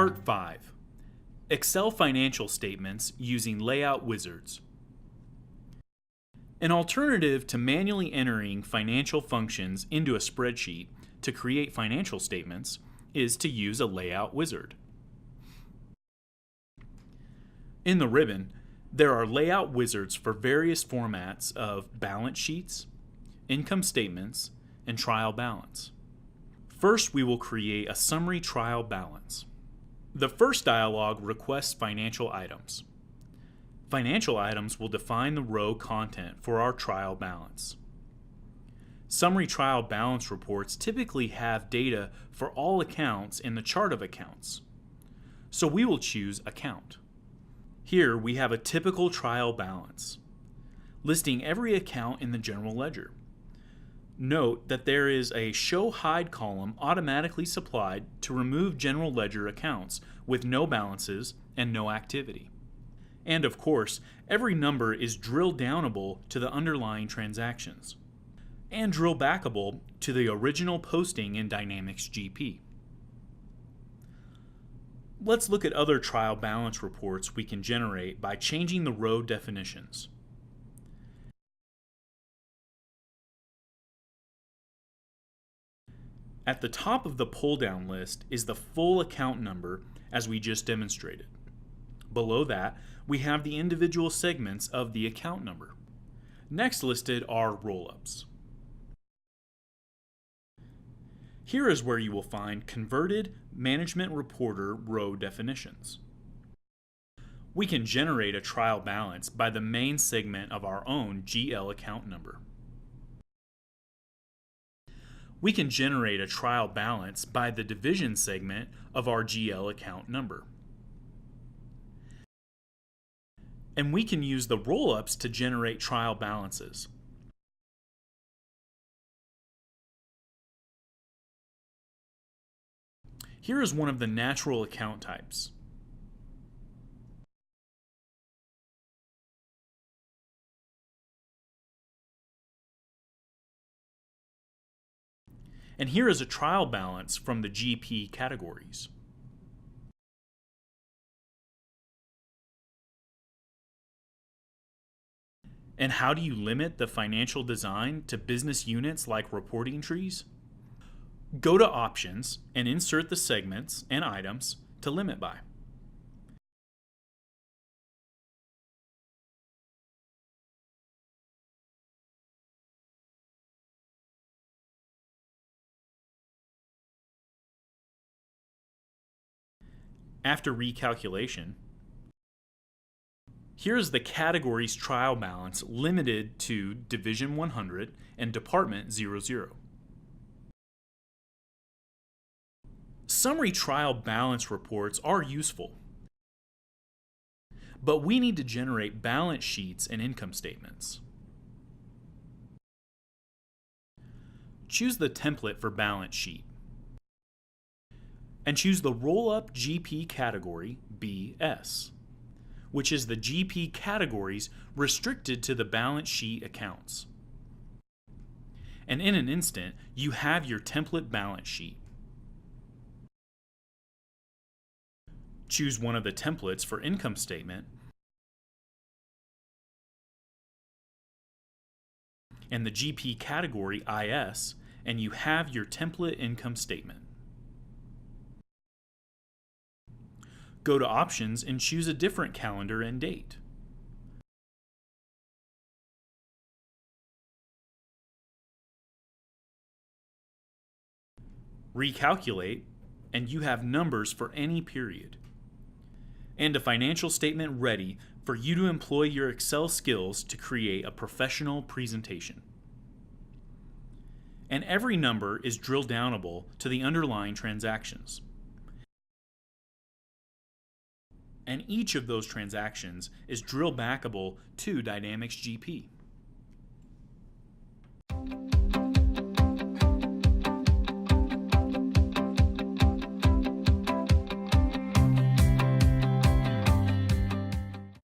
Part 5. Excel financial statements using layout wizards. An alternative to manually entering financial functions into a spreadsheet to create financial statements is to use a layout wizard. In the ribbon, there are layout wizards for various formats of balance sheets, income statements, and trial balance. First, we will create a summary trial balance. The first dialog requests financial items. Financial items will define the row content for our trial balance. Summary trial balance reports typically have data for all accounts in the chart of accounts, so we will choose Account. Here we have a typical trial balance, listing every account in the general ledger. Note that there is a Show Hide column automatically supplied to remove general ledger accounts with no balances and no activity. And of course, every number is drill downable to the underlying transactions, and drill backable to the original posting in Dynamics GP. Let's look at other trial balance reports we can generate by changing the row definitions. At the top of the pull-down list is the full account number, as we just demonstrated. Below that, we have the individual segments of the account number. Next listed are roll-ups. Here is where you will find converted Management Reporter row definitions. We can generate a trial balance by the main segment of our own GL account number. We can generate a trial balance by the division segment of our GL account number. And we can use the roll-ups to generate trial balances. Here is one of the natural account types. And here is a trial balance from the GP categories. And how do you limit the financial design to business units like reporting trees? Go to Options and insert the segments and items to limit by. After recalculation, here is the categories trial balance limited to Division 100 and Department 00. Summary trial balance reports are useful, but we need to generate balance sheets and income statements. Choose the template for balance sheet, and choose the roll-up GP category BS, which is the GP categories restricted to the balance sheet accounts. And in an instant, you have your template balance sheet. Choose one of the templates for income statement and the GP category IS, and you have your template income statement. Go to Options and choose a different calendar and date. Recalculate, and you have numbers for any period, and a financial statement ready for you to employ your Excel skills to create a professional presentation. And every number is drill downable to the underlying transactions. And each of those transactions is drill backable to Dynamics GP.